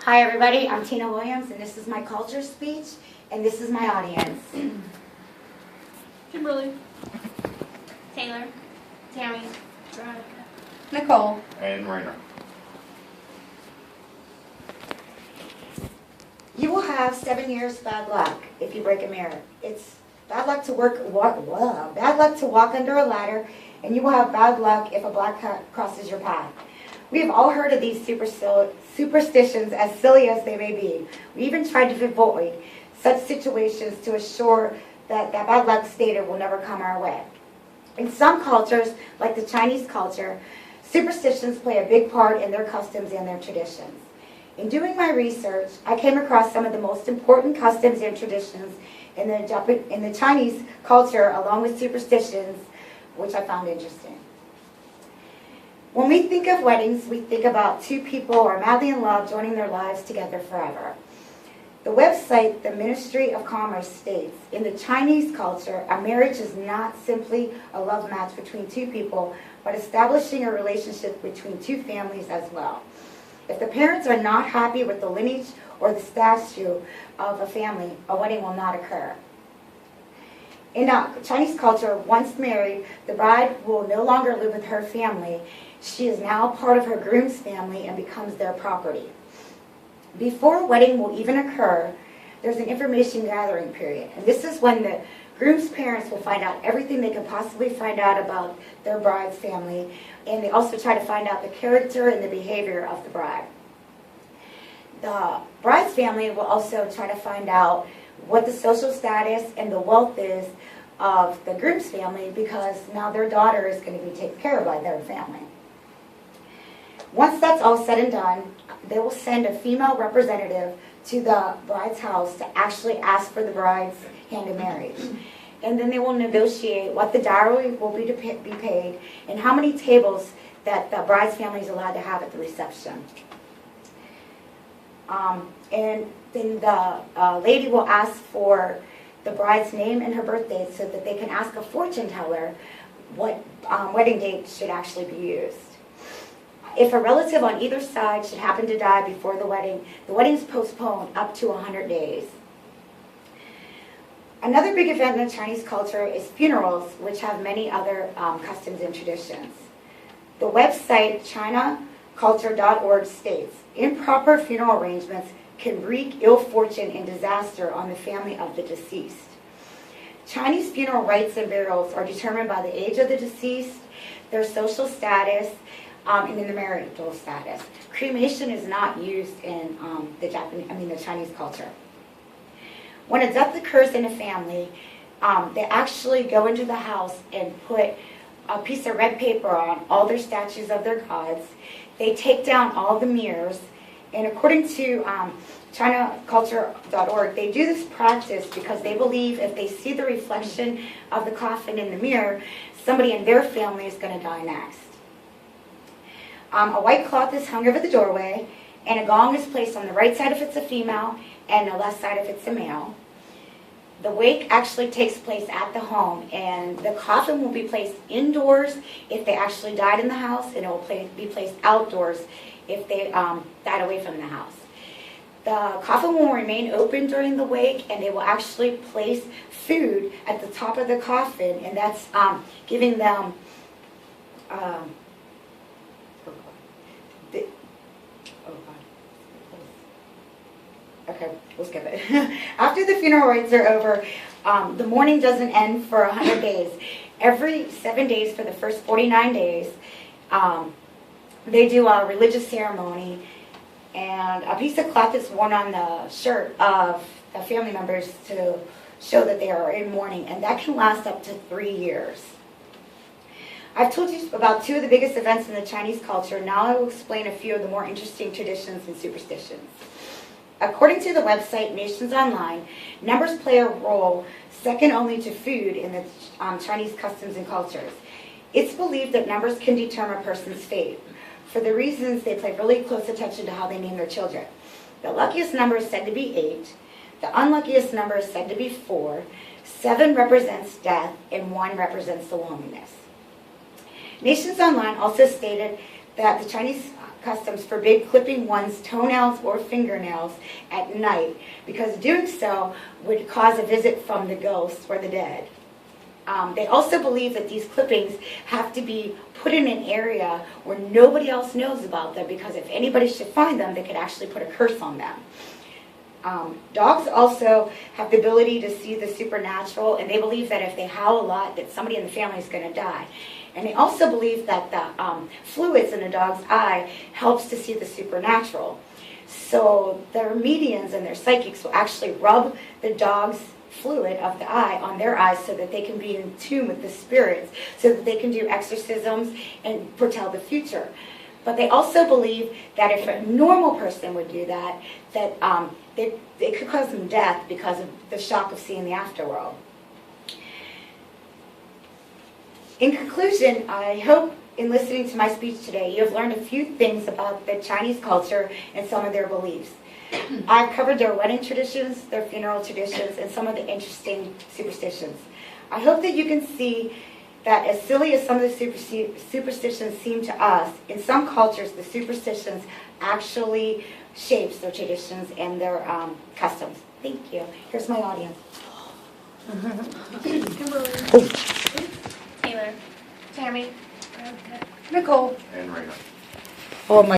Hi everybody, I'm Tina Williams and this is my culture speech and this is my audience. Kimberly. Taylor. Tammy. Veronica. Nicole. And Rainer. You will have 7 years bad luck if you break a mirror. It's bad luck to bad luck to walk under a ladder, and you will have bad luck if a black cat crosses your path. We have all heard of these superstitions, as silly as they may be. We even tried to avoid such situations to assure that bad luck stated will never come our way. In some cultures, like the Chinese culture, superstitions play a big part in their customs and their traditions. In doing my research, I came across some of the most important customs and traditions in the Chinese culture, along with superstitions, which I found interesting. When we think of weddings, we think about two people who are madly in love joining their lives together forever. The website, the Ministry of Commerce, states, in the Chinese culture, a marriage is not simply a love match between two people, but establishing a relationship between two families as well. If the parents are not happy with the lineage or the statue of a family, a wedding will not occur. In Chinese culture, once married, the bride will no longer live with her family. She is now part of her groom's family and becomes their property. Before a wedding will even occur, there's an information gathering period. And this is when the groom's parents will find out everything they can possibly find out about their bride's family. And they also try to find out the character and the behavior of the bride. The bride's family will also try to find out what the social status and the wealth is of the groom's family, because now their daughter is going to be taken care of by their family. Once that's all said and done, they will send a female representative to the bride's house to actually ask for the bride's hand in marriage. And then they will negotiate what the dowry will be paid and how many tables that the bride's family is allowed to have at the reception. And then the lady will ask for the bride's name and her birthday so that they can ask a fortune teller what wedding date should actually be used. If a relative on either side should happen to die before the wedding is postponed up to 100 days. Another big event in the Chinese culture is funerals, which have many other customs and traditions. The website chinaculture.org states, improper funeral arrangements can wreak ill fortune and disaster on the family of the deceased. Chinese funeral rites and burials are determined by the age of the deceased, their social status, and in the marital status. Cremation is not used in the Chinese culture. When a death occurs in a family, they actually go into the house and put a piece of red paper on all their statues of their gods. They take down all the mirrors, and according to chinaculture.org, they do this practice because they believe if they see the reflection of the coffin in the mirror, somebody in their family is going to die next. A white cloth is hung over the doorway, and a gong is placed on the right side if it's a female and the left side if it's a male. The wake actually takes place at the home, and the coffin will be placed indoors if they actually died in the house, and it will be placed outdoors if they died away from the house. The coffin will remain open during the wake, and they will actually place food at the top of the coffin, and that's giving them okay, we'll skip it. After the funeral rites are over, the mourning doesn't end for 100 days. Every 7 days for the first 49 days, they do a religious ceremony, and a piece of cloth is worn on the shirt of the family members to show that they are in mourning, and that can last up to 3 years. I've told you about two of the biggest events in the Chinese culture. Now I will explain a few of the more interesting traditions and superstitions. According to the website Nations Online, numbers play a role second only to food in the Chinese customs and cultures. It's believed that numbers can determine a person's fate. For the reasons, they pay really close attention to how they name their children. The luckiest number is said to be 8. The unluckiest number is said to be 4. 7 represents death, and 1 represents the loneliness. Nations Online also stated that the Chinese customs forbid clipping one's toenails or fingernails at night because doing so would cause a visit from the ghosts or the dead. They also believe that these clippings have to be put in an area where nobody else knows about them because if anybody should find them, they could actually put a curse on them. Dogs also have the ability to see the supernatural, and they believe that if they howl a lot, that somebody in the family is going to die. And they also believe that the fluids in a dog's eye helps to see the supernatural. So their mediums and their psychics will actually rub the dog's fluid of the eye on their eyes so that they can be in tune with the spirits, so that they can do exorcisms and foretell the future. But they also believe that if a normal person would do that, that it could cause them death because of the shock of seeing the afterworld. In conclusion, I hope in listening to my speech today, you have learned a few things about the Chinese culture and some of their beliefs. I've covered their wedding traditions, their funeral traditions, and some of the interesting superstitions. I hope that you can see that as silly as some of the superstitions seem to us, in some cultures the superstitions actually shapes their traditions and their customs. Thank you. Here's my audience. Taylor, Tammy, Nicole. And Raina. Oh my